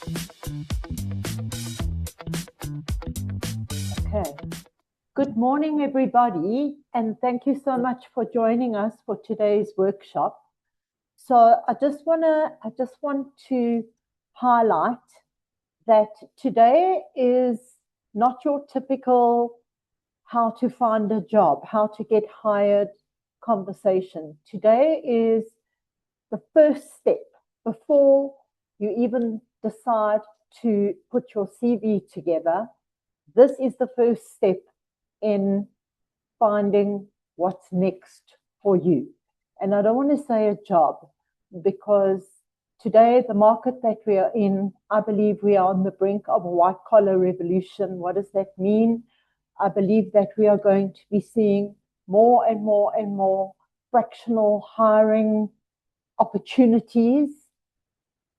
Okay. Good morning, everybody, and thank you so much for joining us for today's workshop. So I just want to highlight that today is not your typical how to find a job, how to get hired conversation. Today is the first step before you even decide to put your CV together. This is the first step in finding what's next for you. And I don't want to say a job, because today, the market that we are in, I believe we are on the brink of a white-collar revolution. What does that mean? I believe that we are going to be seeing more and more and more fractional hiring opportunities.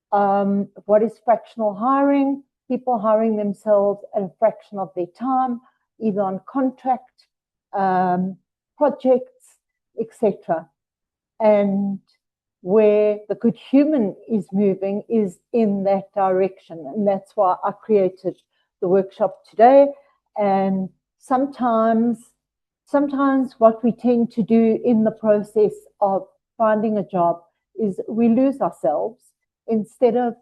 What is fractional hiring? People hiring themselves at a fraction of their time, either on contract, projects, etc. And where the good human is moving is in that direction. And that's why I created the workshop today. And sometimes what we tend to do in the process of finding a job is we lose ourselves instead of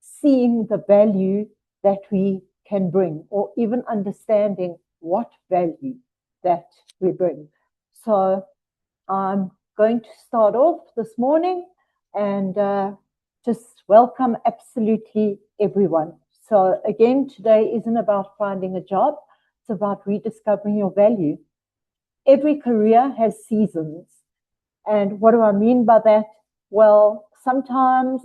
seeing the value that we can bring, or even understanding what value that we bring. So I'm going to start off this morning and just welcome absolutely everyone. So again, today isn't about finding a job, it's about rediscovering your value. Every career has seasons. And what do I mean by that? Well, sometimes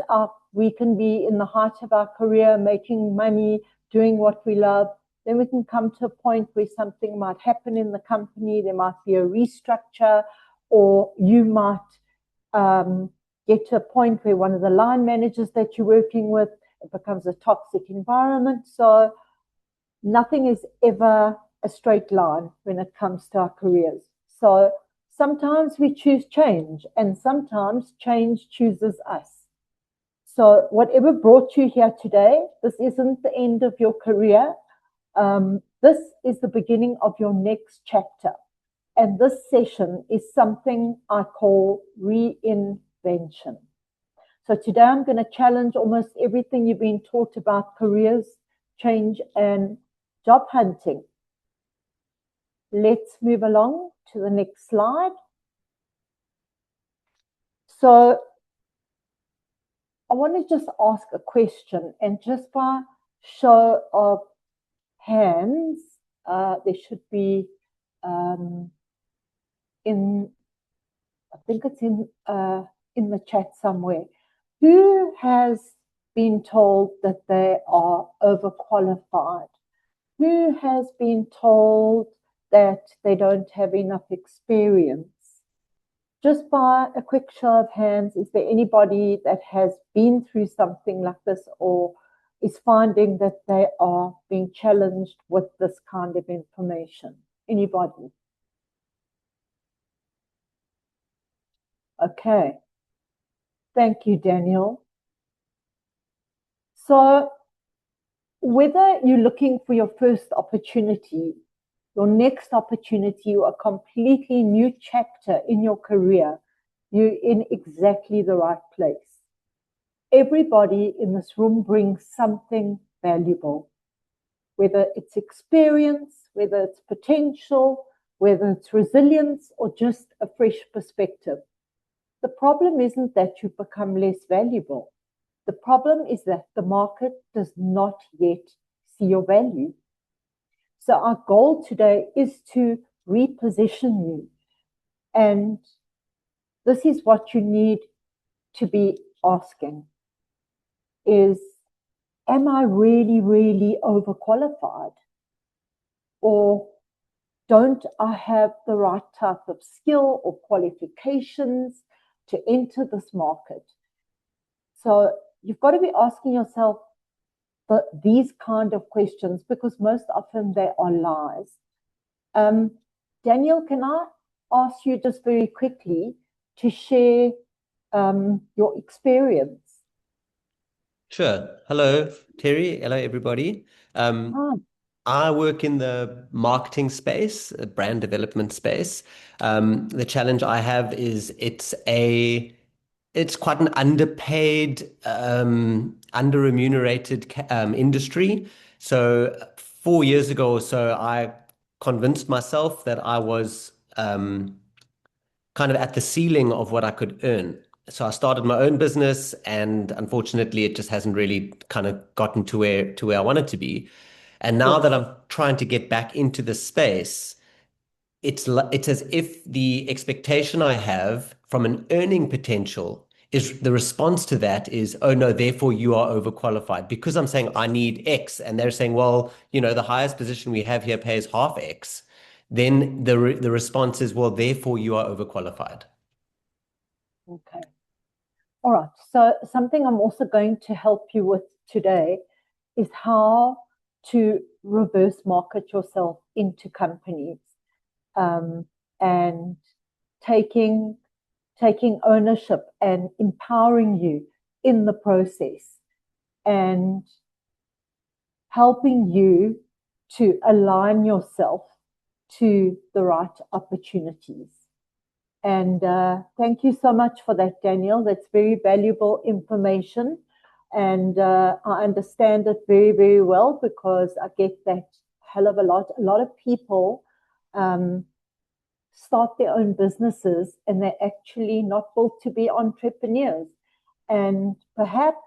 we can be in the height of our career, making money, doing what we love. Then we can come to a point where something might happen in the company. There might be a restructure, or you might get to a point where one of the line managers that you're working with, it becomes a toxic environment. So nothing is ever a straight line when it comes to our careers. So sometimes we choose change, and sometimes change chooses us. So whatever brought you here today, this isn't the end of your career. This is the beginning of your next chapter. And this session is something I call reinvention. So today I'm going to challenge almost everything you've been taught about careers, change, and job hunting. Let's move along to the next slide. So I want to just ask a question, and just by show of hands, there should be I think it's in the chat somewhere. Who has been told that they are overqualified? Who has been told that they don't have enough experience? Just by a quick show of hands, is there anybody that has been through something like this, or is finding that they are being challenged with this kind of information? Anybody? Okay. Thank you, Daniel. So whether you're looking for your first opportunity, your next opportunity, or a completely new chapter in your career, you're in exactly the right place. Everybody in this room brings something valuable, whether it's experience, whether it's potential, whether it's resilience, or just a fresh perspective. The problem isn't that you become less valuable. The problem is that the market does not yet see your value. So our goal today is to reposition you. And this is what you need to be asking is, am I really, really overqualified? Or don't I have the right type of skill or qualifications to enter this market? So you've got to be asking yourself these kind of questions, because most often they are lies. Daniel, can I ask you just very quickly to share your experience? Sure. Hello, Terry. Hello, everybody. Um, Ah, I work in the marketing space, brand development space. The challenge I have is it's quite an underpaid, under-remunerated industry. So 4 years ago or so, I convinced myself that I was kind of at the ceiling of what I could earn. So I started my own business, and unfortunately, it just hasn't really kind of gotten to where I want it to be. And now that yes. I'm trying to get back into the space, it's as if the expectation I have from an earning potential is the response to that is, oh no, therefore you are overqualified because I'm saying I need X, and they're saying, well, the highest position we have here pays half X. Then the response is, well, therefore you are overqualified. Okay. All right. So something I'm also going to help you with today is how to reverse market yourself into companies, um, and taking taking ownership and empowering you in the process and helping you to align yourself to the right opportunities. And thank you so much for that, Daniel. That's very valuable information. And I understand it very, very well because I get that hell of a lot. A lot of people um, start their own businesses and they're actually not built to be entrepreneurs. And perhaps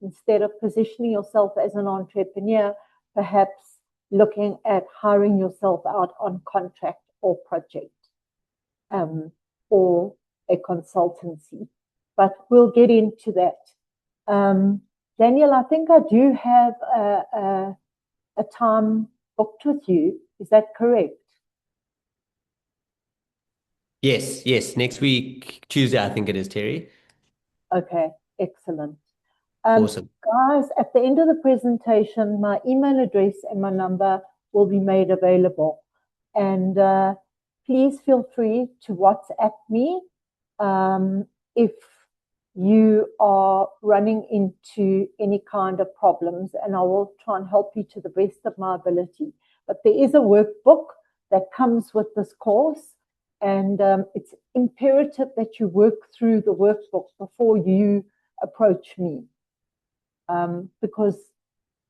instead of positioning yourself as an entrepreneur, perhaps looking at hiring yourself out on contract or project, um, or a consultancy. But we'll get into that. Um, Daniel, I think I do have a time booked with you. Is that correct? Yes, yes. Next week, Tuesday, I think it is, Terry. Okay, excellent. Um, Awesome. Guys, at the end of the presentation, my email address and my number will be made available. And please feel free to WhatsApp me if you are running into any kind of problems, and I will try and help you to the best of my ability. But there is a workbook that comes with this course, and it's imperative that you work through the workbook before you approach me, because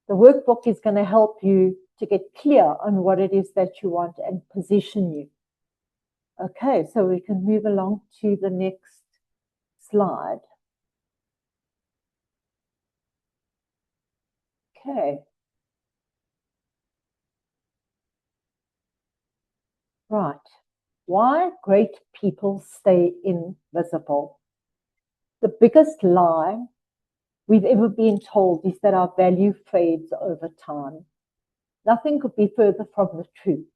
the workbook is going to help you to get clear on what it is that you want and position you. Okay, so we can move along to the next slide. Okay. Right. Why great people stay invisible. The biggest lie we've ever been told is that our value fades over time. Nothing could be further from the truth.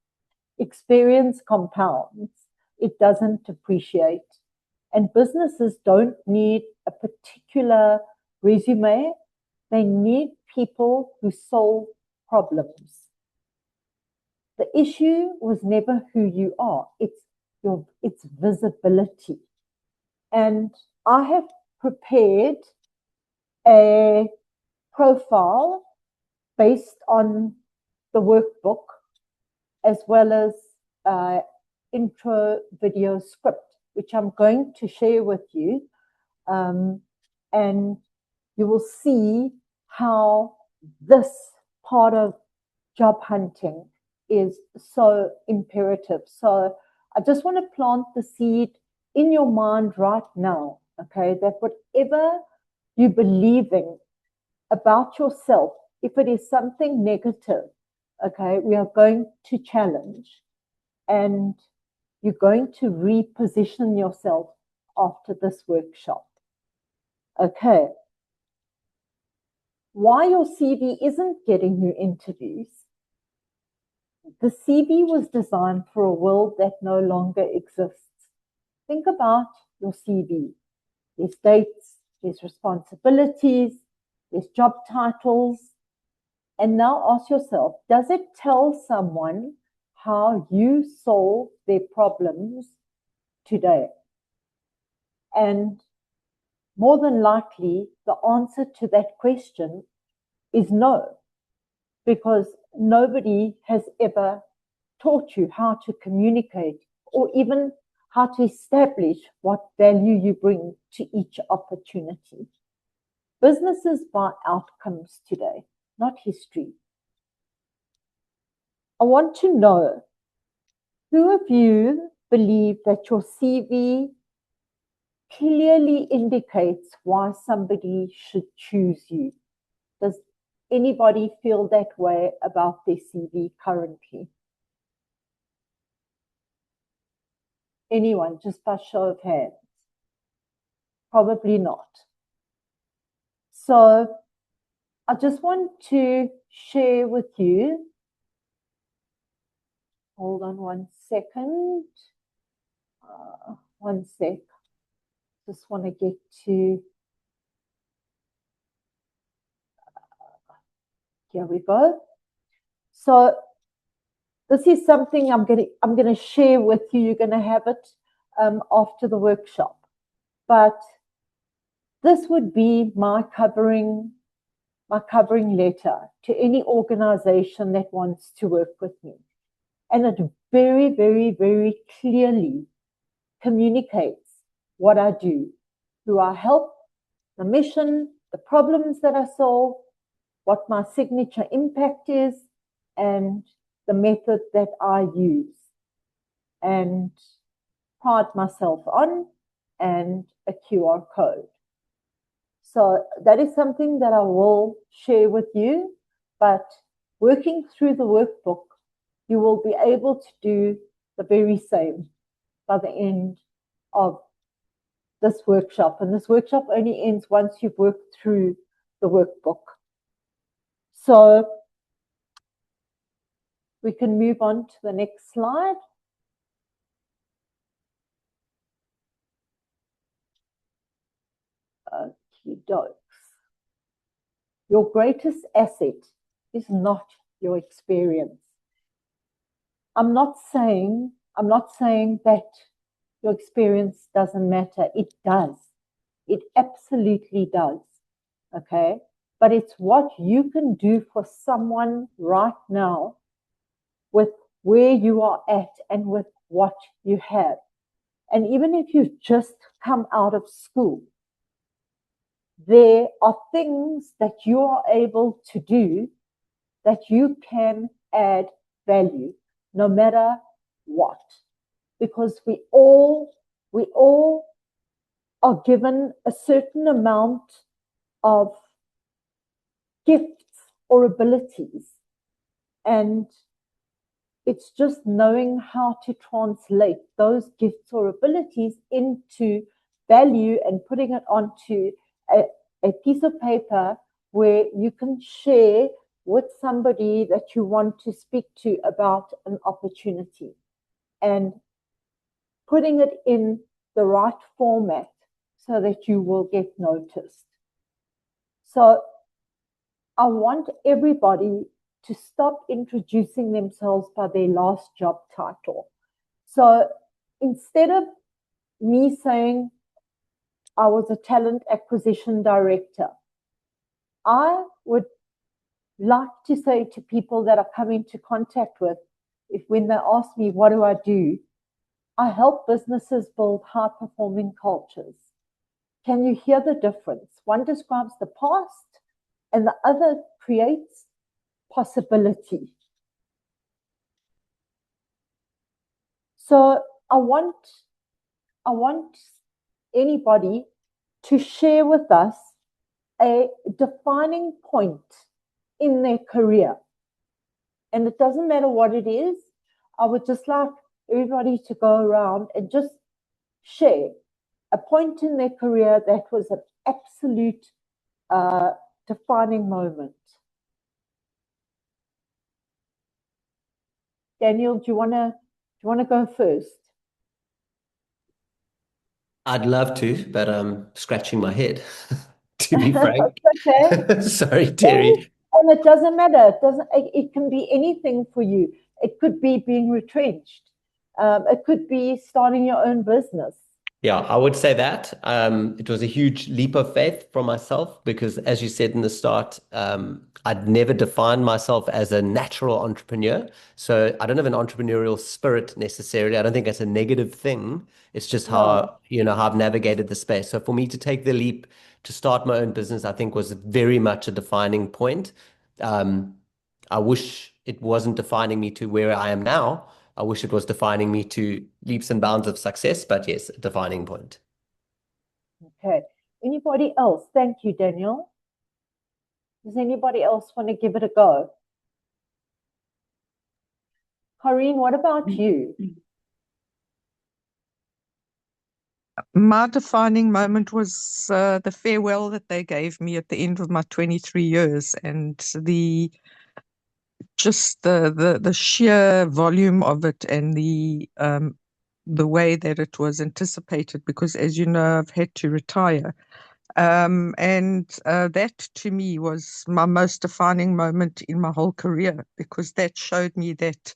Experience compounds, it doesn't appreciate. And businesses don't need a particular resume, they need people who solve problems. The issue was never who you are, it's visibility. And I have prepared a profile based on the workbook as well as intro video script, which I'm going to share with you. And you will see how this part of job hunting is so imperative. So I just want to plant the seed in your mind right now, okay, that whatever you're believing about yourself, if it is something negative, okay, we are going to challenge, and you're going to reposition yourself after this workshop. Okay. Why your CV isn't getting you interviews. The CV was designed for a world that no longer exists. Think about your CV. There's dates, there's responsibilities, there's job titles. And now ask yourself, does it tell someone how you solve their problems today? And more than likely, the answer to that question is no, because nobody has ever taught you how to communicate or even how to establish what value you bring to each opportunity. Businesses buy outcomes today, not history. I want to know, who of you believe that your CV clearly indicates why somebody should choose you? Does anybody feel that way about their CV currently? Anyone, just by show of hands? Probably not. So I just want to share with you. Hold on one second. One sec. Just want to get to. Here we go. So this is something I'm going to share with you. You're going to have it after the workshop. But this would be my covering letter to any organization that wants to work with me. And it very, very, very clearly communicates what I do, who I help, the mission, the problems that I solve, what my signature impact is, and the method that I use and pride myself on, and a QR code. So that is something that I will share with you, but working through the workbook, you will be able to do the very same by the end of this workshop. And this workshop only ends once you've worked through the workbook. So we can move on to the next slide. Okie dokes. Your greatest asset is not your experience. I'm not saying that your experience doesn't matter. It does. It absolutely does. Okay? But it's what you can do for someone right now with where you are at and with what you have. And even if you've just come out of school, there are things that you are able to do that you can add value, no matter what. Because we all are given a certain amount of gifts or abilities. And it's just knowing how to translate those gifts or abilities into value and putting it onto a piece of paper where you can share with somebody that you want to speak to about an opportunity, and putting it in the right format so that you will get noticed. So I want everybody to stop introducing themselves by their last job title. So instead of me saying I was a talent acquisition director, I would like to say to people that I come into contact with, if when they ask me, what do? I help businesses build high-performing cultures. Can you hear the difference? One describes the past and the other creates possibility. So I want anybody to share with us a defining point in their career. And it doesn't matter what it is. I would just like everybody to go around and just share a point in their career that was an absolute defining moment. Daniel, do you want to go first? I'd love to, but I'm scratching my head, to be frank. Okay. Sorry, Terri. And it doesn't matter. It can be anything for you. It could be being retrenched. It could be starting your own business. Yeah, I would say that. It was a huge leap of faith for myself because, as you said in the start, I'd never defined myself as a natural entrepreneur. So I don't have an entrepreneurial spirit necessarily. I don't think that's a negative thing. It's just No, how I've navigated the space. So for me to take the leap to start my own business, I think was very much a defining point. Um, I wish it wasn't defining me to where I am now. I wish it was defining me to leaps and bounds of success, but yes, a defining point. okay. Anybody else? Thank you, Daniel. Does anybody else want to give it a go? Corrine, what about you? My defining moment was the farewell that they gave me at the end of my 23 years, and the sheer volume of it, and the way that it was anticipated, because as you know, I've had to retire. And that to me was my most defining moment in my whole career, because that showed me that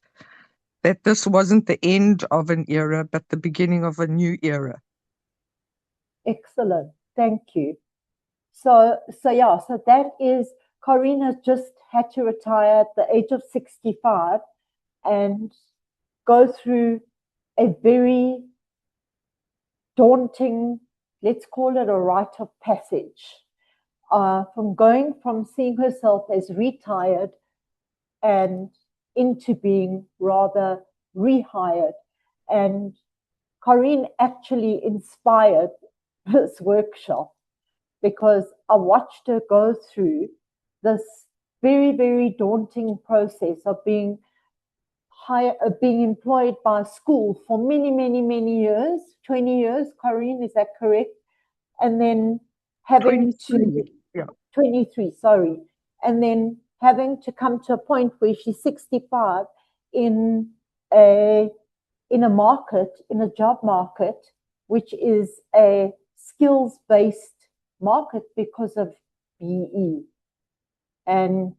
this wasn't the end of an era, but the beginning of a new era. Excellent. Thank you. So that is, Corrine has just had to retire at the age of 65 and go through a very daunting, let's call it a rite of passage, from seeing herself as retired and into being rather rehired. And Corrine actually inspired this workshop because I watched her go through this very, very daunting process of being employed by a school for many, many, many years, 20 years, Corrine, is that correct? And then having 23, sorry. And then having to come to a point where she's 65 in a job market, which is a skills-based market because of BE. And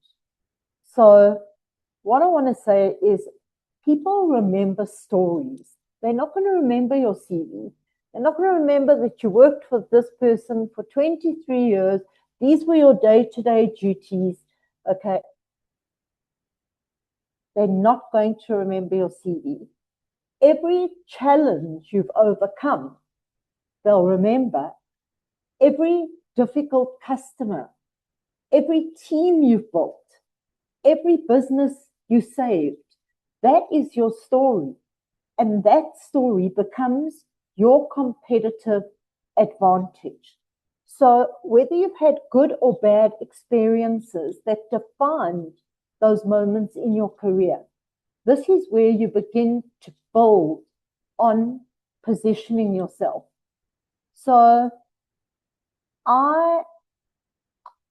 so what I want to say is people remember stories. They're not going to remember your CV. They're not going to remember that you worked for this person for 23 years. These were your day-to-day duties. Okay. They're not going to remember your CV. Every challenge you've overcome, they'll remember. Every difficult customer, every team you've built, every business you saved, that is your story. And that story becomes your competitive advantage. So whether you've had good or bad experiences that defined those moments in your career, this is where you begin to build on positioning yourself. So I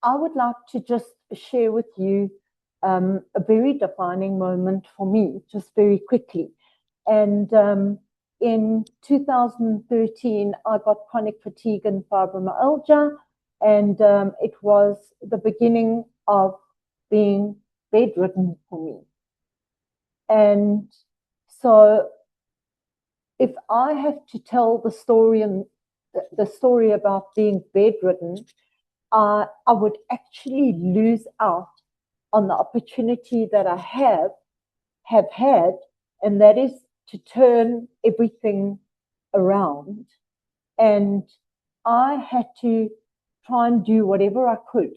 would like to just share with you a very defining moment for me, just very quickly. And in 2013, I got chronic fatigue and fibromyalgia, and it was the beginning of being bedridden for me. And so if I have to tell the story about being bedridden, I would actually lose out on the opportunity that I have had, and that is to turn everything around. And I had to try and do whatever I could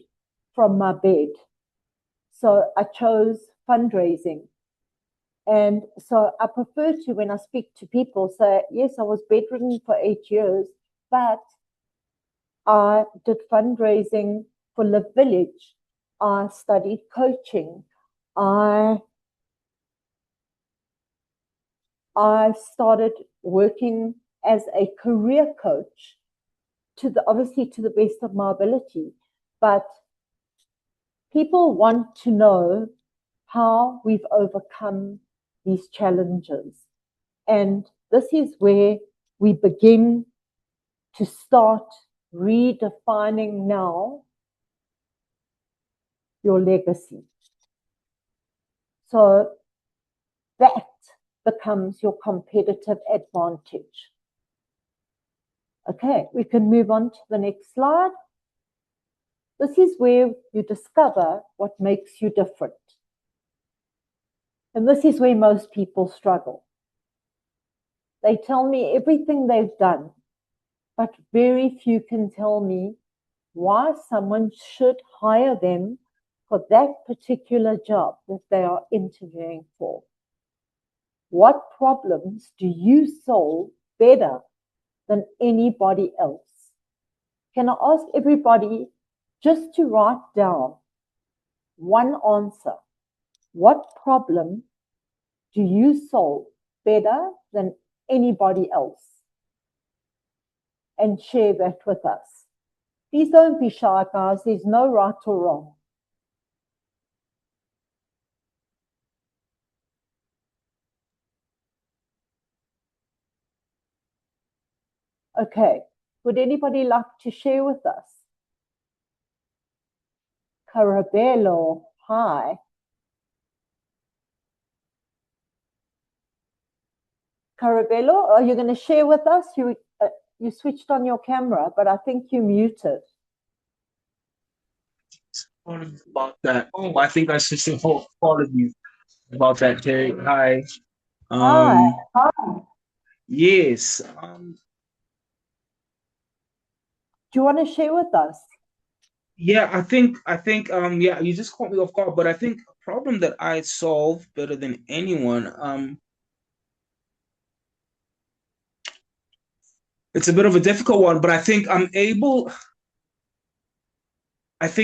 from my bed. So I chose fundraising. And so I prefer to, when I speak to people, say, yes, I was bedridden for 8 years, but I did fundraising for Live Village. I studied coaching. I started working as a career coach obviously to the best of my ability. But people want to know how we've overcome these challenges. And this is where we begin to start redefining now your legacy. So that becomes your competitive advantage. Okay, we can move on to the next slide. This is where you discover what makes you different. And this is where most people struggle. They tell me everything they've done, but very few can tell me why someone should hire them for that particular job that they are interviewing for. What problems do you solve better than anybody else? Can I ask everybody just to write down one answer? What problem do you solve better than anybody else? And share that with us. Please don't be shy, guys. There's no right or wrong. Okay, would anybody like to share with us? Carabello, hi. Carabello, are you going to share with us? You switched on your camera, but I think you muted. About that. Oh, I think I switched the whole apologies about that, Terri. Hi. Hi. Yes. Do you want to share with us? Yeah, I think yeah, you just caught me off guard, but I think a problem that I solve better than anyone, it's a bit of a difficult one, but I think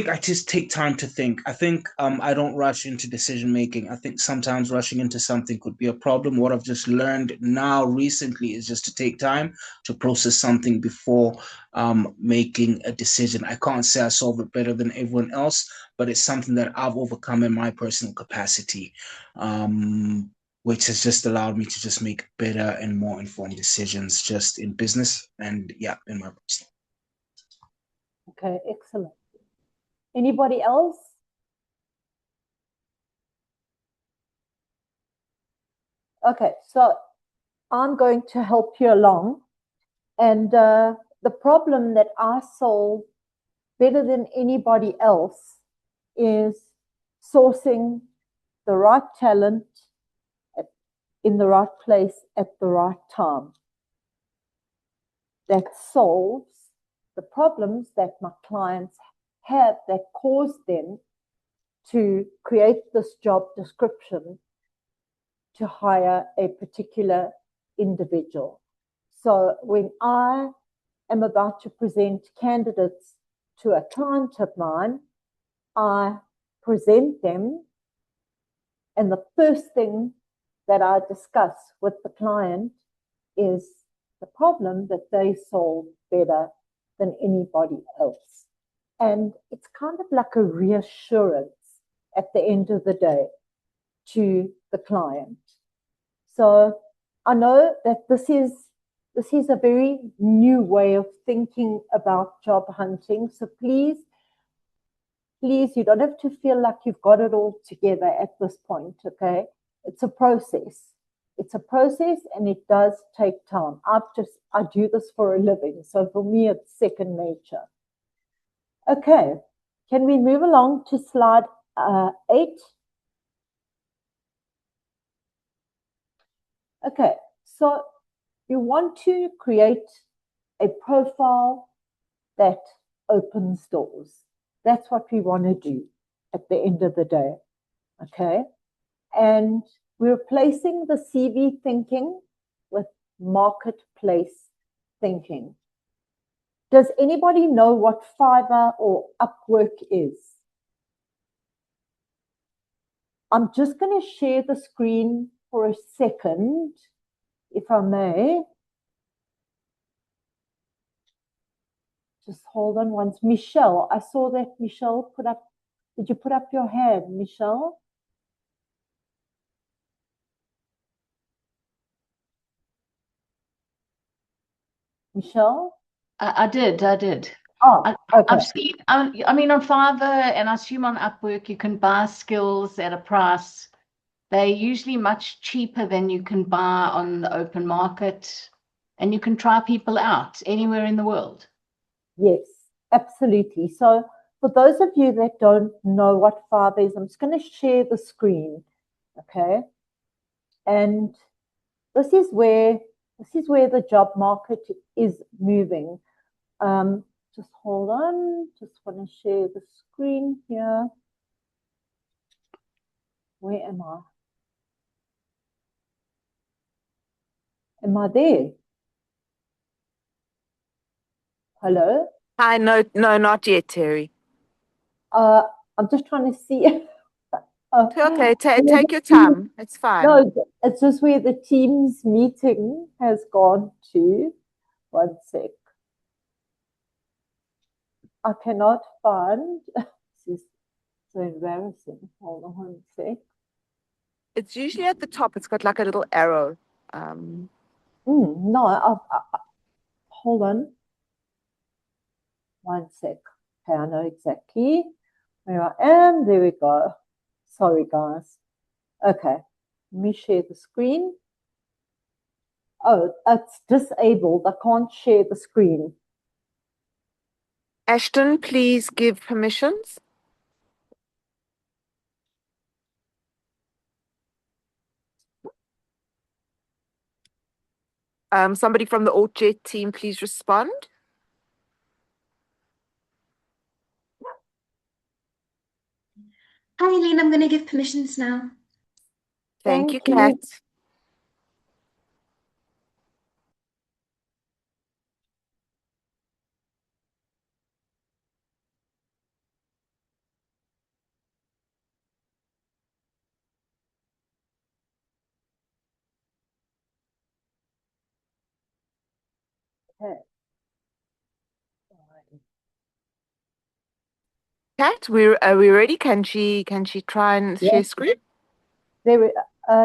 I just take time to think. I think I don't rush into decision making. I think sometimes rushing into something could be a problem. What I've just learned now recently is just to take time to process something before making a decision. I can't say I solve it better than everyone else, but it's something that I've overcome in my personal capacity, which has just allowed me to just make better and more informed decisions just in business and yeah, in my personal. Okay, excellent. Anybody else? Okay, so I'm going to help you along. And the problem that I solve better than anybody else is sourcing the right talent in the right place at the right time. That solves the problems that my clients have that cause them to create this job description to hire a particular individual. So when I am about to present candidates to a client of mine, I present them, and the first thing that I discuss with the client is the problem that they solve better than anybody else. And it's kind of like a reassurance at the end of the day to the client. So I know that this is a very new way of thinking about job hunting. So please, you don't have to feel like you've got it all together at this point, okay? It's a process. It's a process and it does take time. I do this for a living. So for me, it's second nature. Okay, can we move along to slide 8? Okay, so you want to create a profile that opens doors. That's what we want to do at the end of the day, okay? And we're replacing the CV thinking with marketplace thinking. Does anybody know what Fiverr or Upwork is? I'm just going to share the screen for a second, if I may. Just hold on once. Michelle, I saw that Michelle put up, did you put up your hand, Michelle? Michelle? I did. Oh, okay. I've seen, I mean, on Fiverr and I assume on Upwork, you can buy skills at a price. They're usually much cheaper than you can buy on the open market. and you can try people out anywhere in the world. Yes, absolutely. So for those of you that don't know what Fiverr is, I'm just going to share the screen, okay? And this is where the job market is moving. Just hold on, just want to share the screen here. Where am I? Am I there? Hello? Hi, no, not yet, Terry. I'm just trying to see. Okay, take your time. It's fine. No, it's just where the Teams meeting has gone to. One sec. I cannot find. This is so embarrassing. Hold on one sec. It's usually at the top. It's got like a little arrow. No, hold on. One sec. Okay, I know exactly where I am. There we go. Sorry, guys. Okay, let me share the screen. Oh, it's disabled. I can't share the screen. Ashton, please give permissions. Somebody from the AltJet team, please respond. Hi, Eileen. I'm going to give permissions now. Thank you, Thank Kat. Okay. Kat, are we ready? Can she try and share screen? There,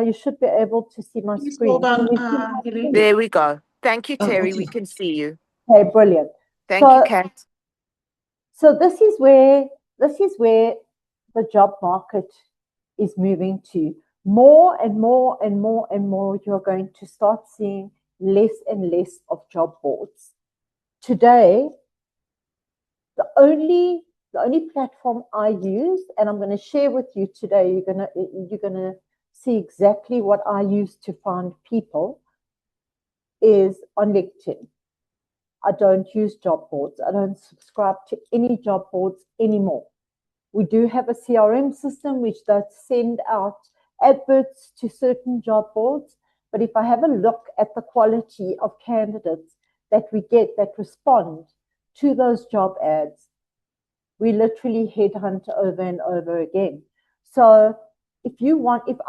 you should be able to see my Please screen. hold on, Can you see my Eileen. screen? There we go. Thank you, Oh, Terry. okay. We can see you. Okay, brilliant. Thank you, Kat. So this is where the job market is moving to. More and more and more and more, you're going to start seeing less and less of job boards. Today, the only platform I use, and I'm going to share with you today, you're gonna see exactly what I use to find people, is on LinkedIn. I don't use job boards. I don't subscribe to any job boards anymore. We do have a CRM system which does send out adverts to certain job boards, but if I have a look at the quality of candidates that we get that respond to those job ads, we literally headhunt over and over again. So if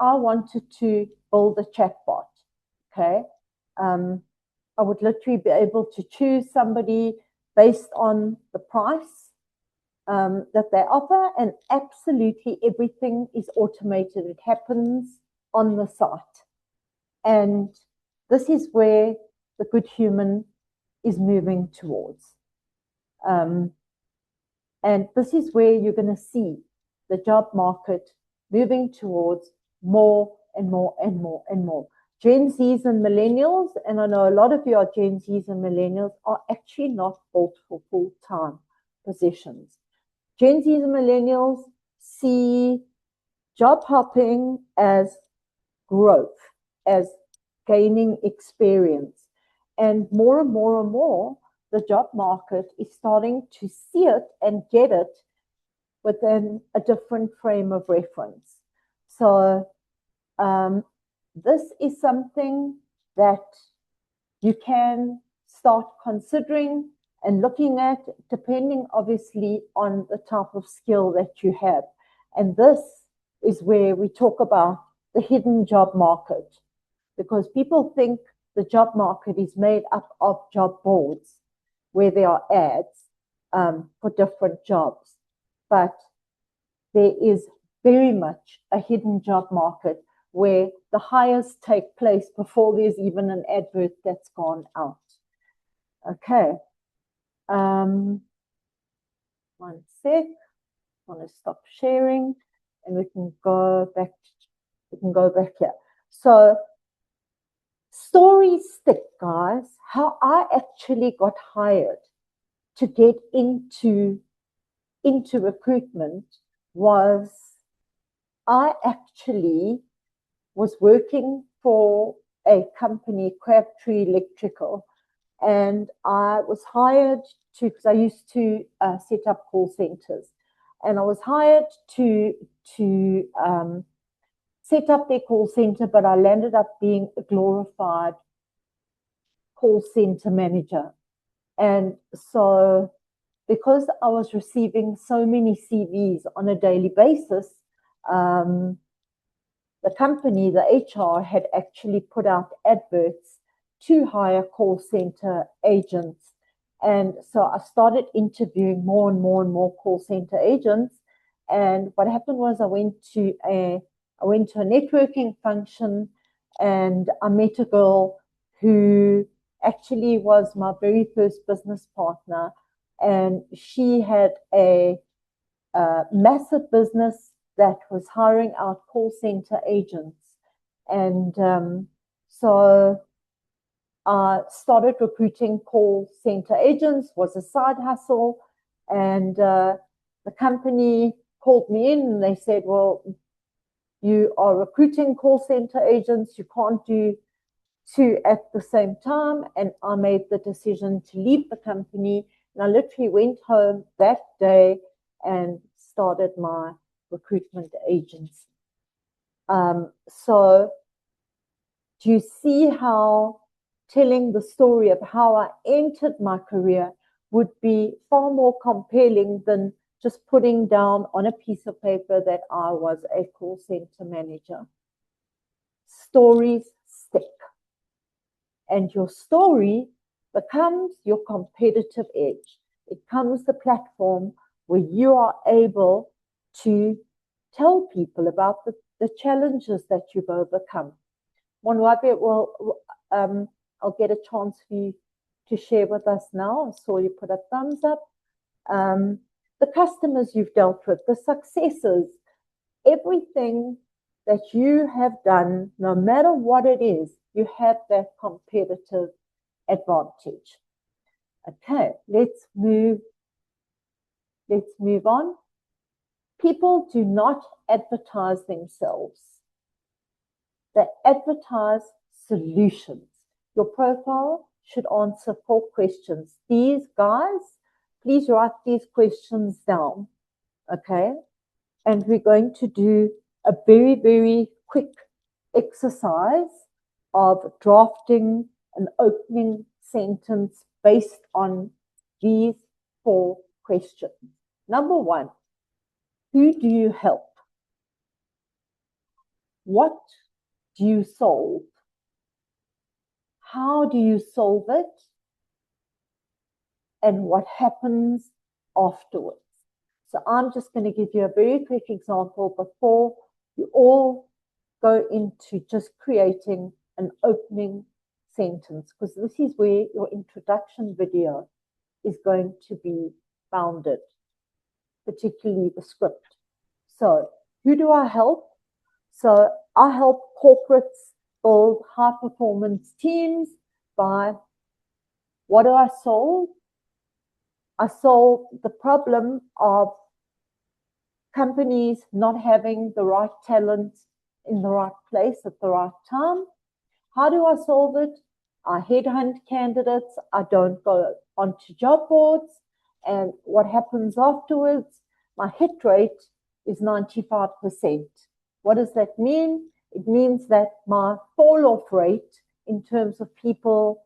I wanted to build a chatbot, okay, I would literally be able to choose somebody based on the price that they offer, and absolutely everything is automated. It happens on the site. And this is where the good human is moving towards. And this is where you're going to see the job market moving towards more and more and more and more. Gen Zs and millennials, and I know a lot of you are Gen Zs and millennials, are actually not built for full-time positions. Gen Zs and millennials see job hopping as growth, as gaining experience. And more and more and more, the job market is starting to see it and get it within a different frame of reference. So this is something that you can start considering and looking at, depending obviously on the type of skill that you have. And this is where we talk about the hidden job market, because people think the job market is made up of job boards where there are ads for different jobs. But there is very much a hidden job market where the hires take place before there's even an advert that's gone out. Okay. One sec. I want to stop sharing and we can go back. We can go back here. So Stories stick, guys. How I actually got hired to get into recruitment was I actually was working for a company, Crabtree Electrical, and I was hired to, because I used to set up call centers, and I was hired to set up their call center, but I landed up being a glorified call center manager. And so, because I was receiving so many CVs on a daily basis, the company, the HR, had actually put out adverts to hire call center agents. And so I started interviewing more and more call center agents. And what happened was I went to a networking function, and I met a girl who actually was my very first business partner. And she had a massive business that was hiring out call center agents. And so I started recruiting call center agents, was a side hustle. And the company called me in and they said, well, you are recruiting call center agents, you can't do two at the same time. And I made the decision to leave the company. And I literally went home that day and started my recruitment agency. So do you see how telling the story of how I entered my career would be far more compelling than just putting down on a piece of paper that I was a call center manager? Stories stick. And your story becomes your competitive edge. It becomes the platform where you are able to tell people about the challenges that you've overcome. Monwabi, well, I'll get a chance for you to share with us now. I saw you put a thumbs up. The customers you've dealt with, the successes, everything that you have done, no matter what it is, you have that competitive advantage. Okay, let's move on. People do not advertise themselves. They advertise solutions. Your profile should answer 4 questions. These guys, please write these questions down, okay? And we're going to do a very, very quick exercise of drafting an opening sentence based on these 4 questions. Number 1, who do you help? What do you solve? How do you solve it? And what happens afterwards? So I'm just going to give you a very quick example before you all go into just creating an opening sentence, because this is where your introduction video is going to be founded, particularly the script. So who do I help? So I help corporates build high performance teams by, what do I solve? I solve the problem of companies not having the right talent in the right place at the right time. How do I solve it? I headhunt candidates. I don't go onto job boards. And what happens afterwards? My hit rate is 95%. What does that mean? It means that my fall-off rate in terms of people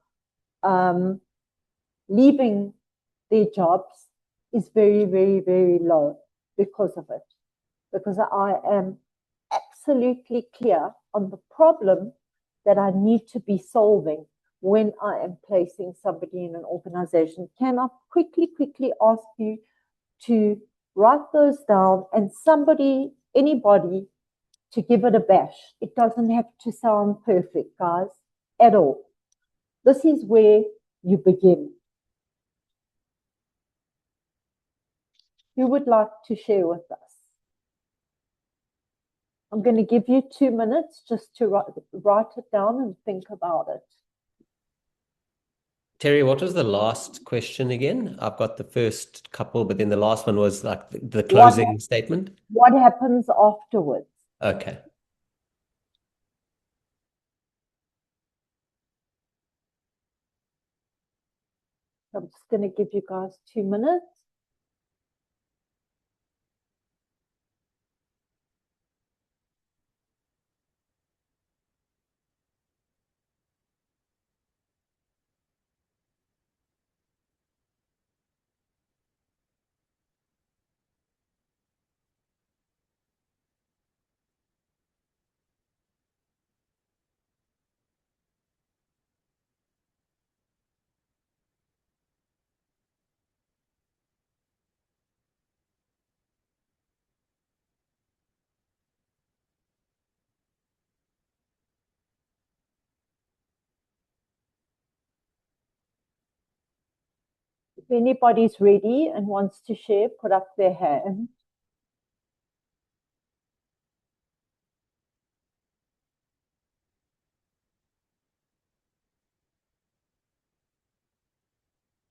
leaving their jobs is very, very, very low because of it. Because I am absolutely clear on the problem that I need to be solving when I am placing somebody in an organization. Can I quickly ask you to write those down, and somebody, anybody, to give it a bash? It doesn't have to sound perfect, guys, at all. This is where you begin. Who would like to share with us? I'm going to give you 2 minutes just to write it down and think about it. Terri, what was the last question again? I've got the first couple, but then the last one was like the closing statement. What happens afterwards? Okay. I'm just going to give you guys 2 minutes. If anybody's ready and wants to share, put up their hand.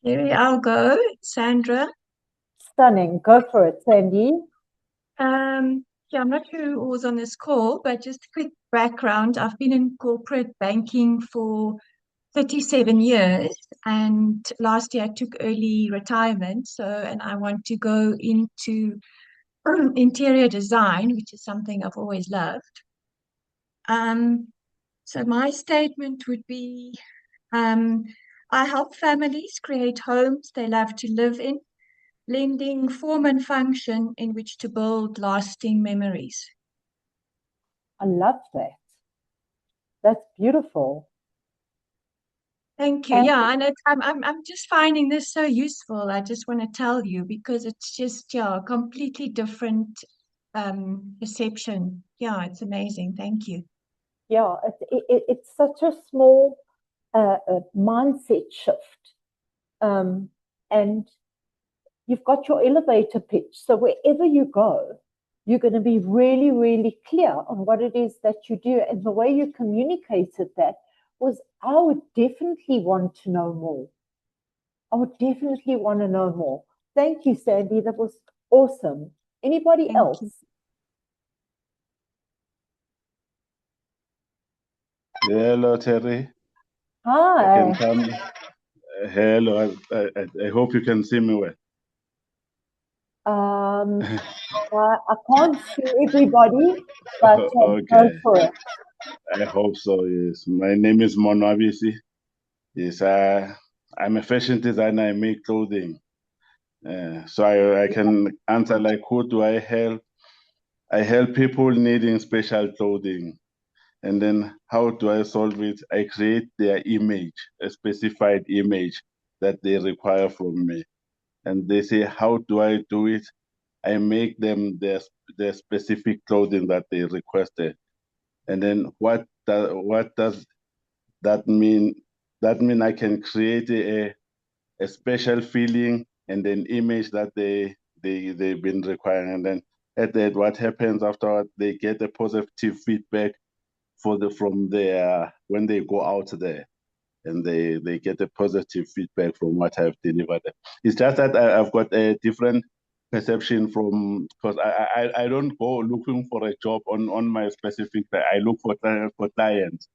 Terri, I'll go. Sandra. Stunning. Go for it, Sandy. Yeah, I'm not sure who was on this call, but just a quick background. I've been in corporate banking for 37 years, and last year I took early retirement. And I want to go into interior design, which is something I've always loved. So my statement would be, I help families create homes they love to live in, lending form and function in which to build lasting memories. I love that. That's beautiful. Thank you. Yeah, and I'm just finding this so useful. I just want to tell you because it's just a completely different perception. Yeah, it's amazing. Thank you. Yeah, it's such a small mindset shift, and you've got your elevator pitch. So wherever you go, you're going to be really, really clear on what it is that you do. And the way you communicated that was, I would definitely want to know more. I would definitely want to know more. Thank you, Sandy. That was awesome. Anybody else? Hello, Terri. Hi. Hello. I hope you can see me well. I can't see everybody, but Okay. go for it. I hope so, yes. My name is Monwabisi. Yes, I'm a fashion designer. I make clothing. So I can answer like, who do I help? I help people needing special clothing. And then how do I solve it? I create their image, a specified image that they require from me. And they say, how do I do it? I make them their specific clothing that they requested. And then what does that mean? That means I can create a special feeling and an image that they've been requiring. And then at that, what happens afterward, they get a positive feedback from their when they go out there, and they get a positive feedback from what I've delivered. It's just that I've got a different perception from, because I don't go looking for a job on my specific. I look for clients.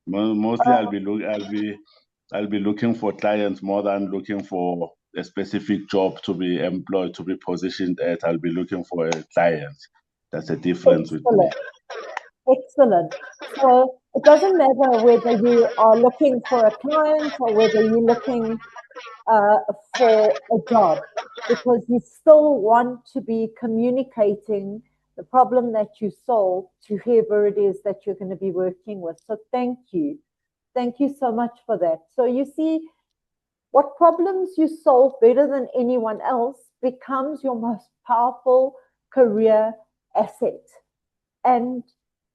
Mostly I'll be looking for clients more than looking for a specific job to be employed, to be positioned at. I'll be looking for clients. That's a difference with me. Excellent. So it doesn't matter whether you are looking for a client or whether you're looking for a job, because you still want to be communicating the problem that you solve to whoever it is that you're going to be working with. So thank you. Thank you so much for that. So you see, what problems you solve better than anyone else becomes your most powerful career asset. And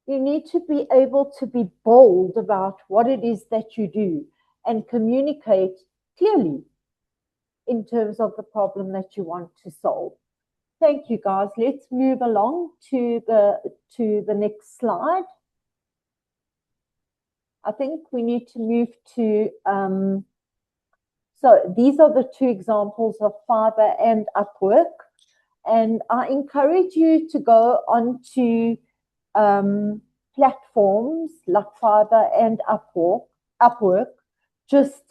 you need to be able to be bold about what it is that you do and communicate clearly in terms of the problem that you want to solve. Thank you, guys. Let's move along to the next slide. I think we need to move to, so these are the two examples of Fiverr and Upwork. And I encourage you to go onto platforms like Fiverr and Upwork, just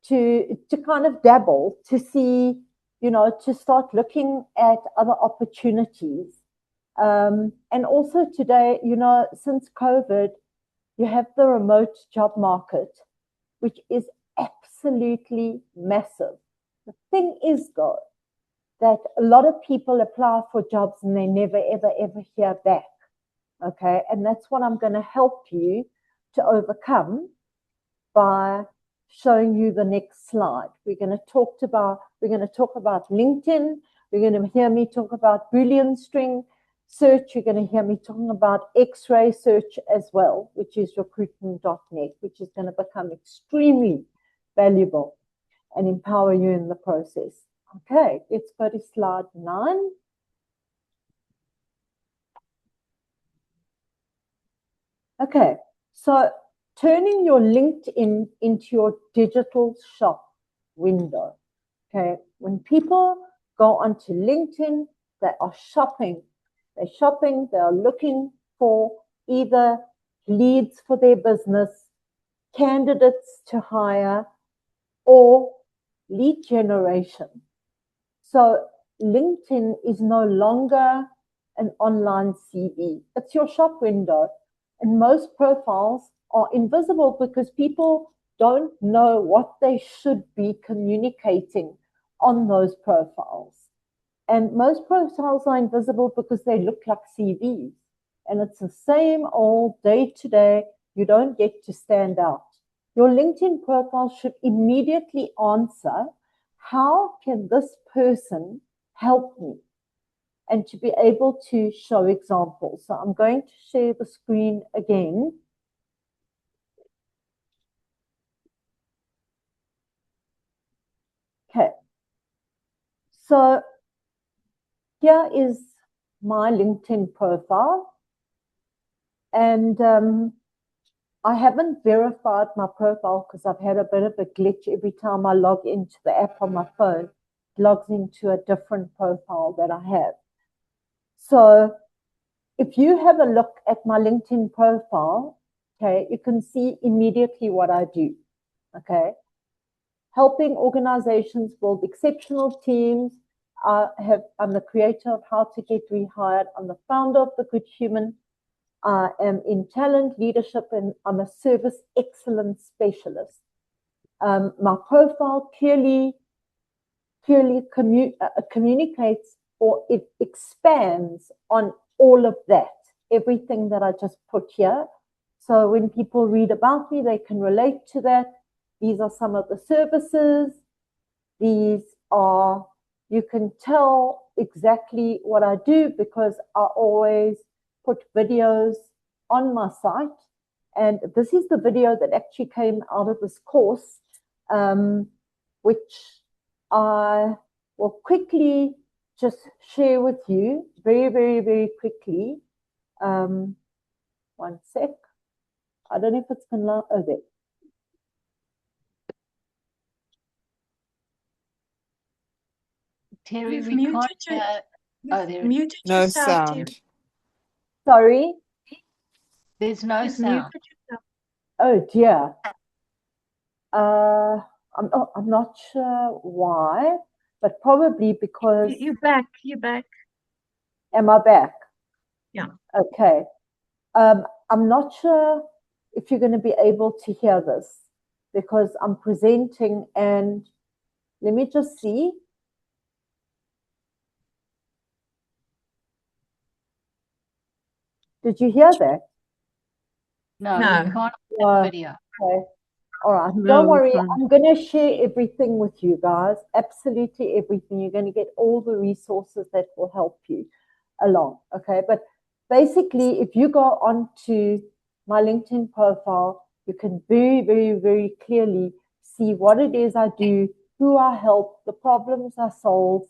to kind of dabble, to see, you know, to start looking at other opportunities. And also today, you know, since COVID, you have the remote job market, which is absolutely massive. The thing is, though, that a lot of people apply for jobs and they never, ever, ever hear back. Okay, and that's what I'm going to help you to overcome by showing you the next slide. We're going to talk about LinkedIn. You're going to hear me talk about Boolean string search. You're going to hear me talking about X-ray search as well, which is recruitment.net, which is going to become extremely valuable and empower you in the process. Okay, let's go to slide 9. Okay, so turning your LinkedIn into your digital shop window. Okay, when people go onto LinkedIn, they are shopping. They're shopping, they are looking for either leads for their business, candidates to hire, or lead generation. So LinkedIn is no longer an online CV. It's your shop window. And most profiles are invisible because people don't know what they should be communicating on those profiles. And most profiles are invisible because they look like CVs. And it's the same old day to day. You don't get to stand out. Your LinkedIn profile should immediately answer, how can this person help me? And to be able to show examples. So I'm going to share the screen again. Okay. So here is my LinkedIn profile. And I haven't verified my profile because I've had a bit of a glitch every time I log into the app on my phone. It logs into a different profile that I have. So if you have a look at my LinkedIn profile, okay, you can see immediately what I do, okay? Helping organizations build exceptional teams. I'm the creator of How to Get Rehired. I'm the founder of The Good Human. I am in talent leadership and I'm a service excellence specialist. My profile clearly communicates, or it expands on all of that, everything that I just put here. So when people read about me, they can relate to that. These are some of the services. These are, you can tell exactly what I do because I always put videos on my site. And this is the video that actually came out of this course, which I will quickly just share with you very, very, very quickly. One sec. I don't know if it's going to, oh, there. Terri, You've we muted can't hear. Oh, there. Muted No yourself, sound. Terri. Sorry. There's no You've sound. muted yourself. Oh dear. I'm not sure why, but probably because. You're back. You're back. Am I back? Yeah. Okay. I'm not sure if you're going to be able to hear this because I'm presenting, and let me just see. Did you hear that? No, No. we can't hear the video. Okay. All right. No, Don't we worry. can't. I'm going to share everything with you guys. Absolutely everything. You're going to get all the resources that will help you along. Okay. But basically, if you go onto my LinkedIn profile, you can very, very, very clearly see what it is I do, who I help, the problems I solve.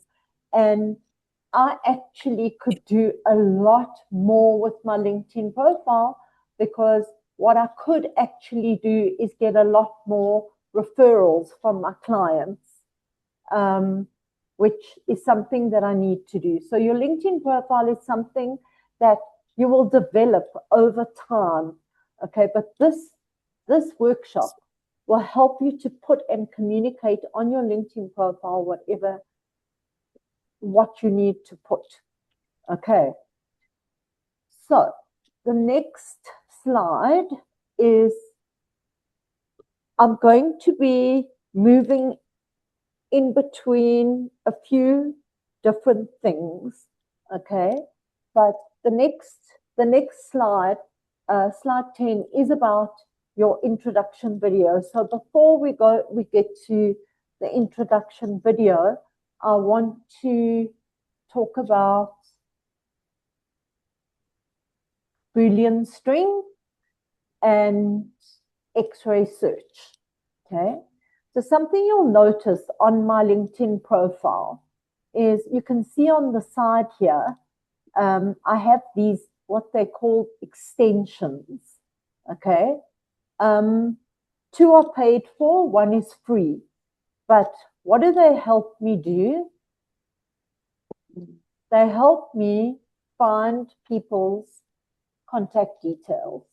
And I actually could do a lot more with my LinkedIn profile, because what I could actually do is get a lot more referrals from my clients, which is something that I need to do. So your LinkedIn profile is something that you will develop over time. Okay, but this workshop will help you to put and communicate on your LinkedIn profile what you need to put. Okay, so the next slide is, I'm going to be moving in between a few different things. Okay, but the next slide, slide 10, is about your introduction video. So before we get to the introduction video, I want to talk about Boolean string and X-ray search. Okay, so something you'll notice on my LinkedIn profile is, you can see on the side here, I have these, what they call extensions. Okay, 2 are paid for, 1 is free. But what do they help me do? They help me find people's contact details.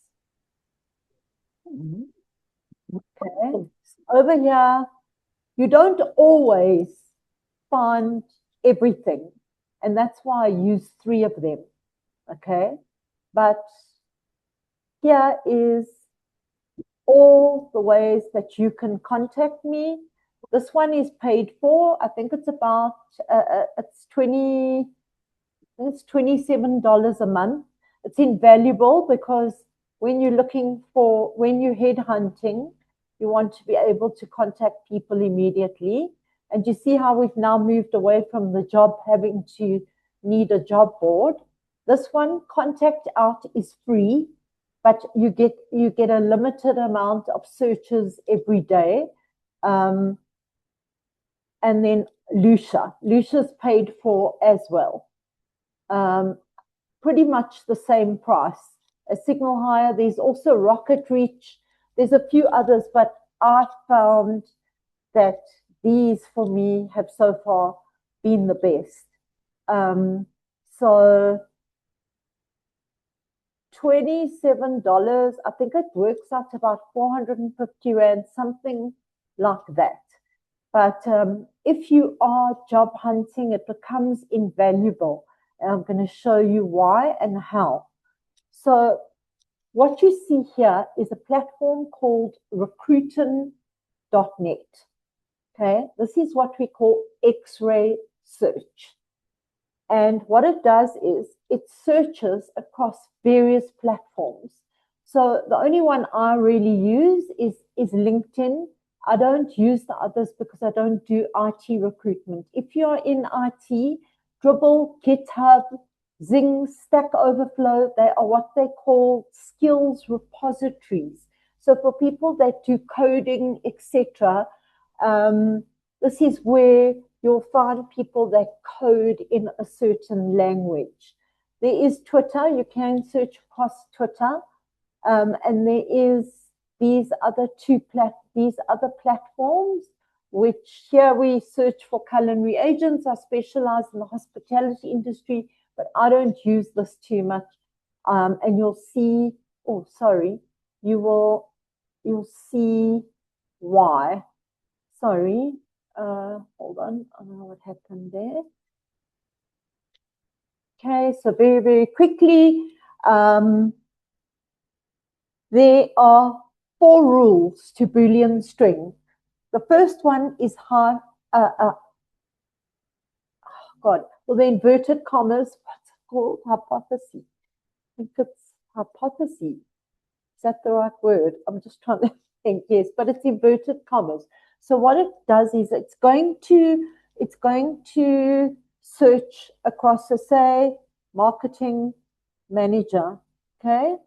Okay, over here, you don't always find everything, and that's why I use 3 of them. Okay, but here is all the ways that you can contact me. This one is paid for. I think it's about it's $27 a month. It's invaluable, because when you're headhunting, you want to be able to contact people immediately. And you see how we've now moved away from the job having to need a job board. This one, Contact Out, is free, but you get a limited amount of searches every day. And then Lucia's paid for as well. Pretty much the same price. A Signal Hire, there's also Rocket Reach. There's a few others, but I found that these for me have so far been the best. So $27, I think it works out about 450 Rand, something like that. But if you are job hunting, it becomes invaluable. And I'm going to show you why and how. So what you see here is a platform called recruiting.net. Okay, this is what we call X-ray search. And what it does is it searches across various platforms. So the only one I really use is LinkedIn. I don't use the others because I don't do IT recruitment. If you're in IT, Dribble, GitHub, Zing, Stack Overflow, they are what they call skills repositories. So for people that do coding, etc., this is where you'll find people that code in a certain language. There is Twitter. You can search across Twitter. And there is these other platforms, which here we search for culinary agents. I specialize in the hospitality industry, but I don't use this too much. And you'll see, you'll see why. Sorry, hold on, I don't know what happened there. Okay, so very, very quickly, there are 4 rules to Boolean string. The first one is the inverted commas, what's it called? Hypothesis. I think it's hypothesis. Is that the right word? I'm just trying to think. Yes, but it's inverted commas. So what it does is it's going to search across, say, marketing manager. Okay,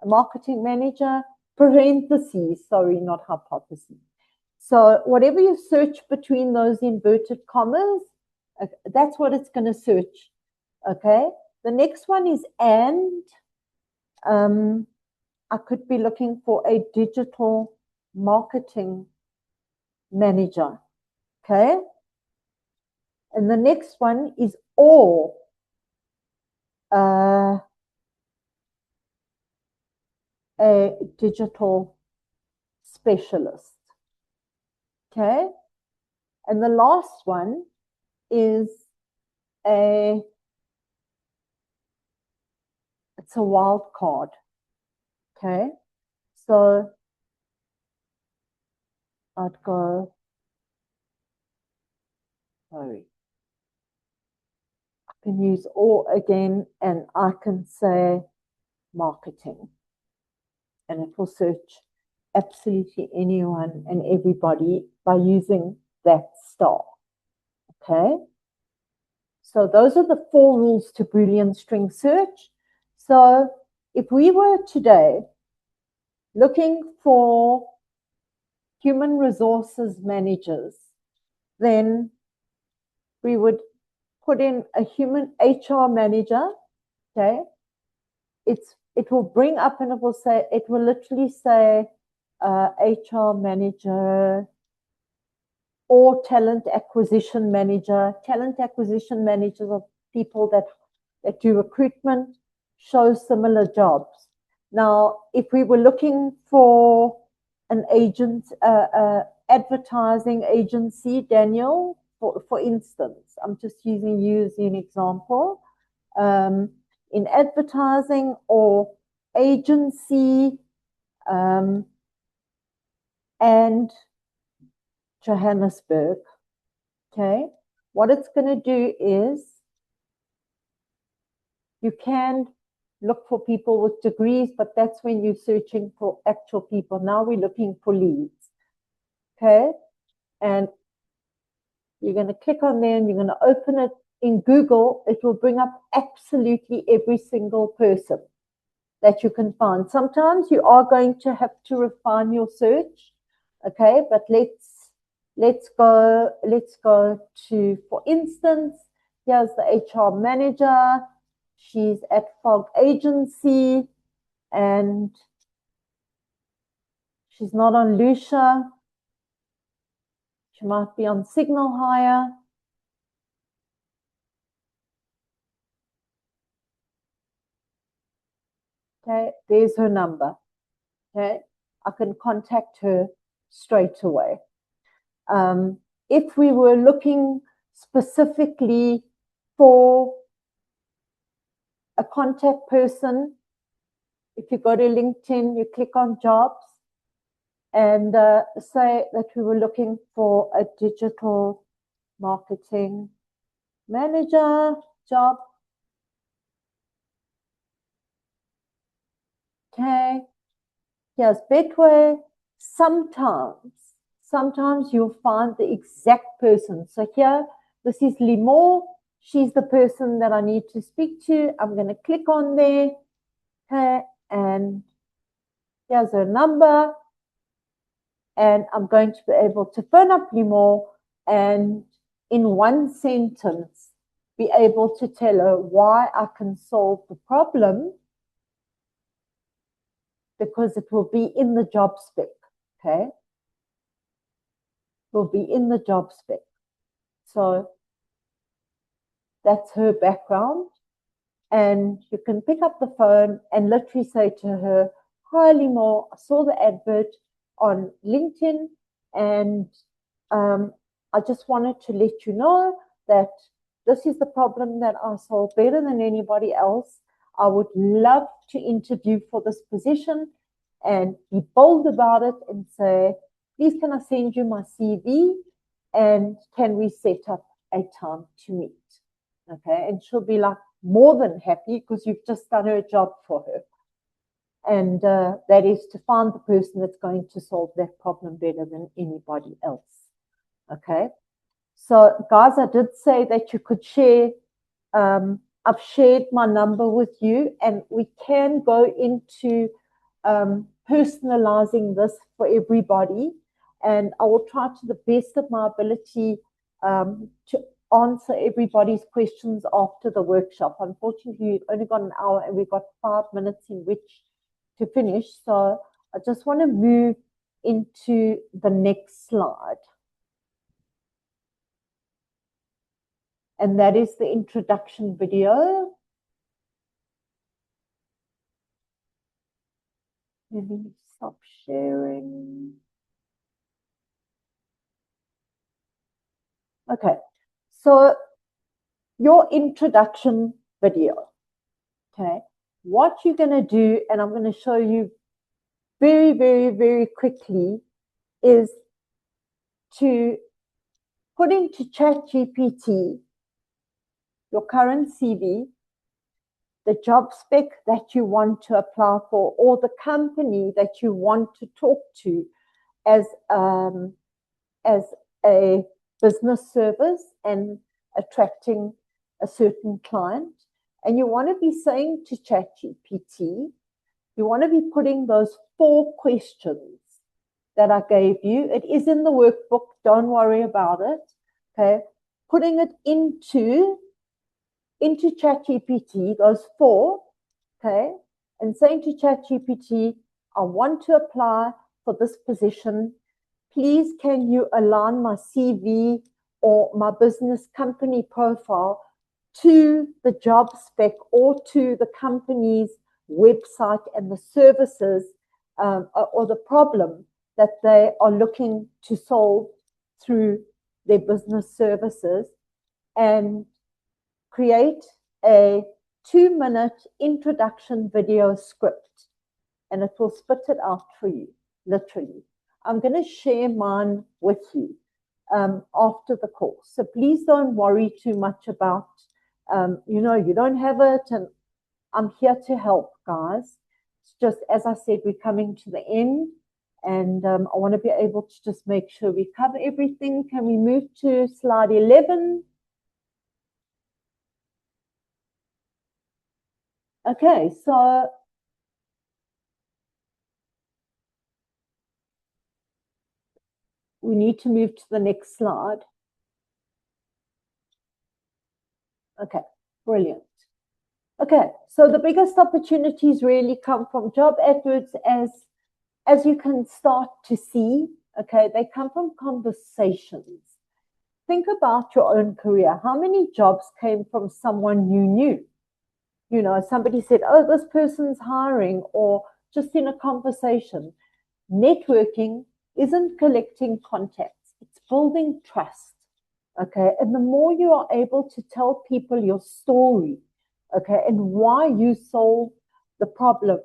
a marketing manager, parentheses, sorry, not hypothesis. So whatever you search between those inverted commas, that's what it's going to search Okay. The next one is and. I could be looking for a digital marketing manager. Okay. And the next one is or. A digital specialist. Okay. And the last one is it's a wild card. Okay. So I'd go, sorry. I can use or again, and I can say marketing. And it will search absolutely anyone and everybody by using that star. Okay. So those are the 4 rules to Boolean string search. So if we were today looking for human resources managers, then we would put in a human HR manager. Okay. It will bring up and it will literally say HR manager or talent acquisition manager. Talent acquisition managers are people that do recruitment, show similar jobs. Now, if we were looking for an agent, advertising agency, Daniel, for instance, I'm just using you as an example, in advertising or agency, and Johannesburg. Okay, what it's going to do is you can look for people with degrees, but that's when you're searching for actual people. Now we're looking for leads. Okay, and you're going to click on there and you're going to open it in Google. It will bring up absolutely every single person that you can find. Sometimes you are going to have to refine your search. Okay, but let's go to, for instance, here's the HR manager. She's at Fog Agency and she's not on Lucia. She might be on Signal Hire. Okay, there's her number. Okay, I can contact her straight away. If we were looking specifically for a contact person, if you go to LinkedIn, you click on jobs and say that we were looking for a digital marketing manager job. Okay, here's Betway. Sometimes you'll find the exact person. So here, this is Limor. She's the person that I need to speak to. I'm going to click on there. Okay, and here's her number. And I'm going to be able to phone up Limor and in one sentence be able to tell her why I can solve the problem, because it will be in the job spec. Okay, will be in the job spec. So that's her background. And you can pick up the phone and literally say to her, hi Limor, I saw the advert on LinkedIn and I just wanted to let you know that this is the problem that I solve better than anybody else. I would love to interview for this position, and be bold about it and say, please can I send you my CV and can we set up a time to meet? Okay, and she'll be like more than happy because you've just done her job for her. And that is to find the person that's going to solve that problem better than anybody else. Okay, so guys, I did say that you could share. I've shared my number with you, and we can go into personalizing this for everybody. And I will try to the best of my ability to answer everybody's questions after the workshop. Unfortunately, we've only got an hour and we've got 5 minutes in which to finish. So I just want to move into the next slide. And that is the introduction video. Let me stop sharing. Okay, so your introduction video, okay, what you're going to do, and I'm going to show you very, very, very quickly, is to put into ChatGPT your current CV, the job spec that you want to apply for, or the company that you want to talk to as a business service and attracting a certain client. And you want to be saying to ChatGPT, you want to be putting those 4 questions that I gave you. It is in the workbook. Don't worry about it. Okay. Putting it into ChatGPT, those 4, okay, and saying to ChatGPT, I want to apply for this position. Please, can you align my CV or my business company profile to the job spec or to the company's website and the services or the problem that they are looking to solve through their business services, and create a 2-minute introduction video script, and it will spit it out for you, literally. I'm going to share mine with you after the course. So please don't worry too much about, you don't have it, and I'm here to help, guys. It's just, as I said, we're coming to the end, and I want to be able to just make sure we cover everything. Can we move to slide 11? Okay, so we need to move to the next slide. Okay, brilliant. Okay, so the biggest opportunities really come from job adverts, as you can start to see. Okay, they come from conversations. Think about your own career. How many jobs came from someone you knew? Somebody said, oh, this person's hiring, or just in a conversation. Networking isn't collecting contacts, it's building trust. Okay, and the more you are able to tell people your story, okay, and why you solve the problem,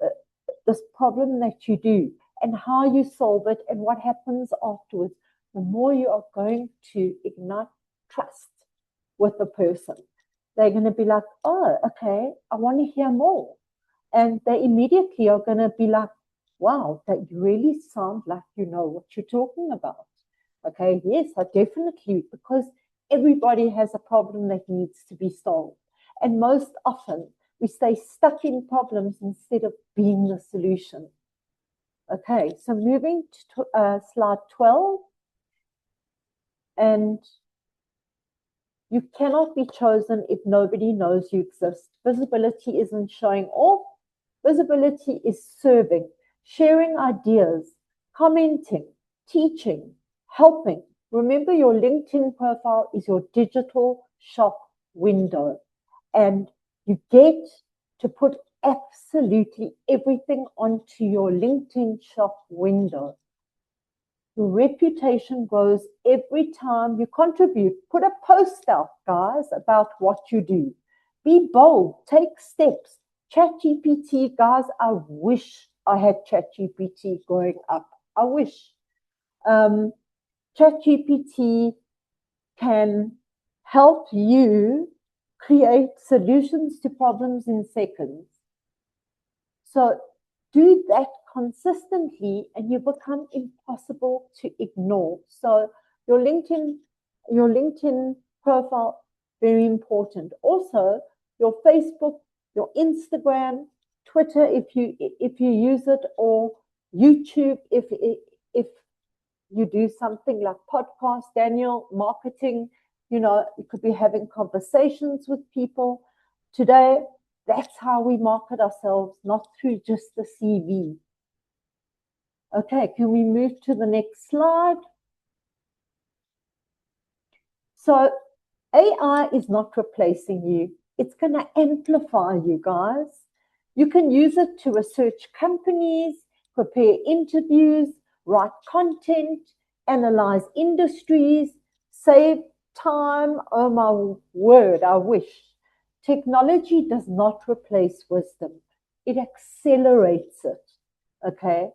this problem that you do, and how you solve it, and what happens afterwards, the more you are going to ignite trust with the person. They're going to be like, oh, okay, I want to hear more. And they immediately are going to be like, wow, that you really sound like you know what you're talking about. Okay, yes, I definitely, because everybody has a problem that needs to be solved. And most often, we stay stuck in problems instead of being the solution. Okay, so moving to slide 12. And you cannot be chosen if nobody knows you exist. Visibility isn't showing off. Visibility is serving, sharing ideas, commenting, teaching, helping. Remember, your LinkedIn profile is your digital shop window, and you get to put absolutely everything onto your LinkedIn shop window. Your reputation grows every time you contribute. Put a post out, guys, about what you do. Be bold. Take steps. ChatGPT, guys, I wish I had ChatGPT growing up. I wish. ChatGPT can help you create solutions to problems in seconds. So do that consistently and you become impossible to ignore. So your LinkedIn profile, very important. Also, your Facebook, your Instagram, Twitter, if you use it, or YouTube, if you do something like podcast, Daniel, marketing, You know, you could be having conversations with people. Today, that's how we market ourselves, not through just the CV. Okay, can we move to the next slide? So AI is not replacing you. It's going to amplify you guys. You can use it to research companies, prepare interviews, write content, analyze industries, save time. Oh my word, I wish. Technology does not replace wisdom. It accelerates it, okay?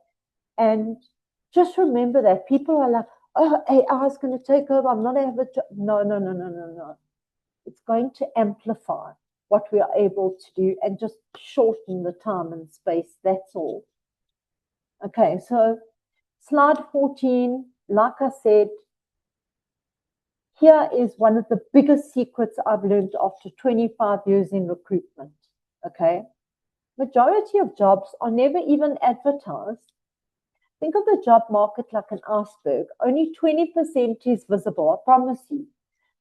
And just remember that people are like, oh, AI is going to take over. I'm not able to. No, no, no, no, no, no. It's going to amplify what we are able to do and just shorten the time and space. That's all. Okay, so slide 14, like I said, here is one of the biggest secrets I've learned after 25 years in recruitment. Okay, majority of jobs are never even advertised. Think of the job market like an iceberg. Only 20% is visible, I promise you.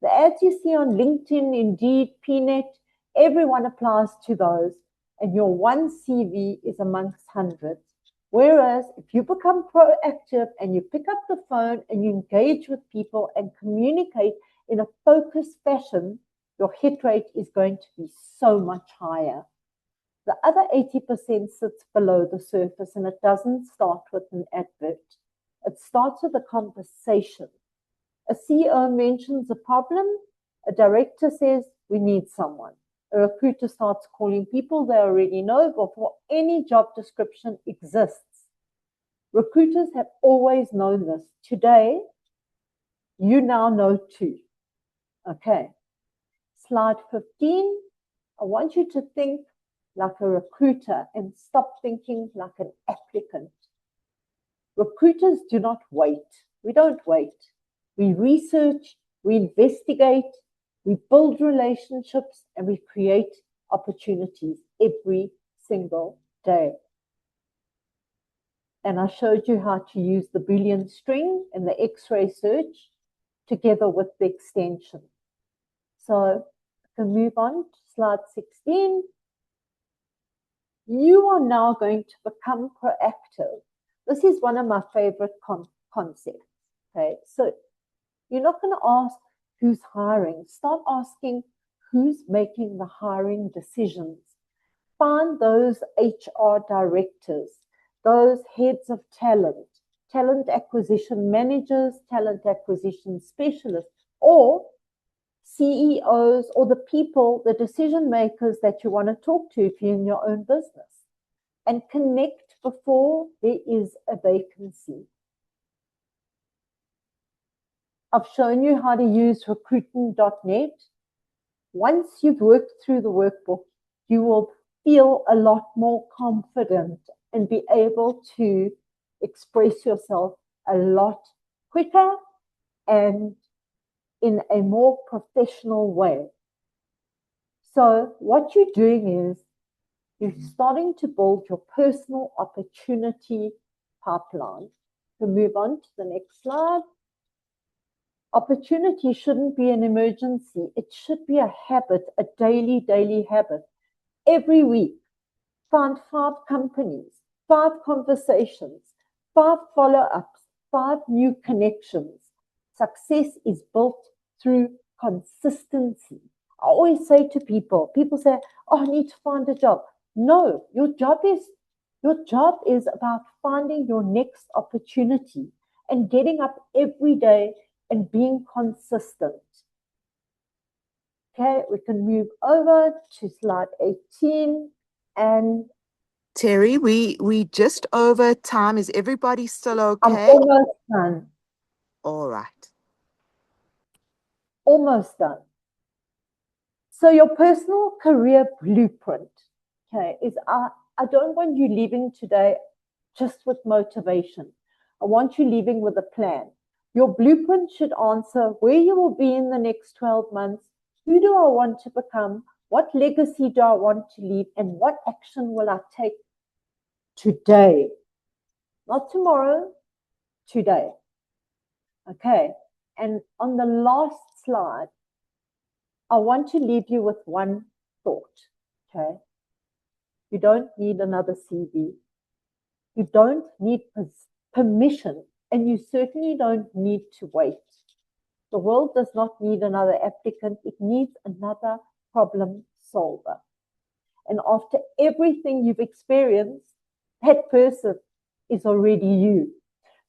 The ads you see on LinkedIn, Indeed, PNet, everyone applies to those, and your one CV is amongst hundreds. Whereas if you become proactive and you pick up the phone and you engage with people and communicate in a focused fashion, your hit rate is going to be so much higher. The other 80% sits below the surface, and it doesn't start with an advert. It starts with a conversation. A CEO mentions a problem. A director says, we need someone. A recruiter starts calling people they already know before any job description exists. Recruiters have always known this. Today, you now know too. Okay. Slide 15. I want you to think like a recruiter and stop thinking like an applicant. Recruiters do not wait. We don't wait. We research, we investigate, we build relationships, and we create opportunities every single day. And I showed you how to use the Boolean string and the X-ray search together with the extension. So I can move on to slide 16. You are now going to become proactive. This is one of my favorite concepts. Okay, so you're not going to ask who's hiring. Start asking who's making the hiring decisions. Find those HR directors, those heads of talent, talent acquisition managers, talent acquisition specialists, or CEOs, or the people, the decision makers that you want to talk to if you're in your own business, and connect before there is a vacancy. I've shown you how to use recruiting.net. Once you've worked through the workbook, you will feel a lot more confident and be able to express yourself a lot quicker and in a more professional way. So what you're doing is you're starting to build your personal opportunity pipeline. We'll move on to the next slide. Opportunity shouldn't be an emergency. It should be a habit, a daily habit. Every week, find 5 companies, 5 conversations, 5 follow-ups, 5 new connections. Success is built through consistency. I always say to people say, oh, I need to find a job. No, your job is about finding your next opportunity and getting up every day and being consistent. Okay, we can move over to slide 18. And Terri, we just over time. Is everybody still okay? I'm almost done. All right. Almost done. So your personal career blueprint, okay, is I don't want you leaving today just with motivation. I want you leaving with a plan. Your blueprint should answer where you will be in the next 12 months, who do I want to become, what legacy do I want to leave, and what action will I take today? Not tomorrow, today. Okay, and on the last slide, I want to leave you with one thought, okay? You don't need another CV. You don't need permission, and you certainly don't need to wait. The world does not need another applicant. It needs another problem solver. And after everything you've experienced, that person is already you.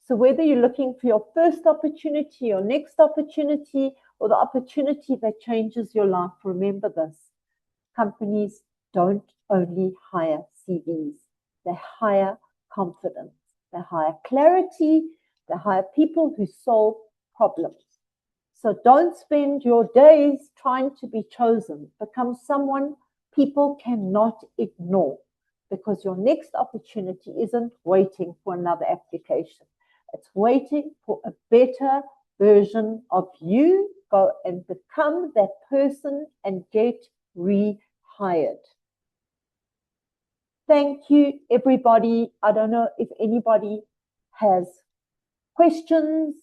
So whether you're looking for your first opportunity, your next opportunity, or the opportunity that changes your life, remember this. Companies don't only hire CVs. They hire confidence. They hire clarity. They hire people who solve problems. So don't spend your days trying to be chosen. Become someone people cannot ignore, because your next opportunity isn't waiting for another application. It's waiting for a better version of you. Go and become that person and get rehired. Thank you, everybody. I don't know if anybody has questions.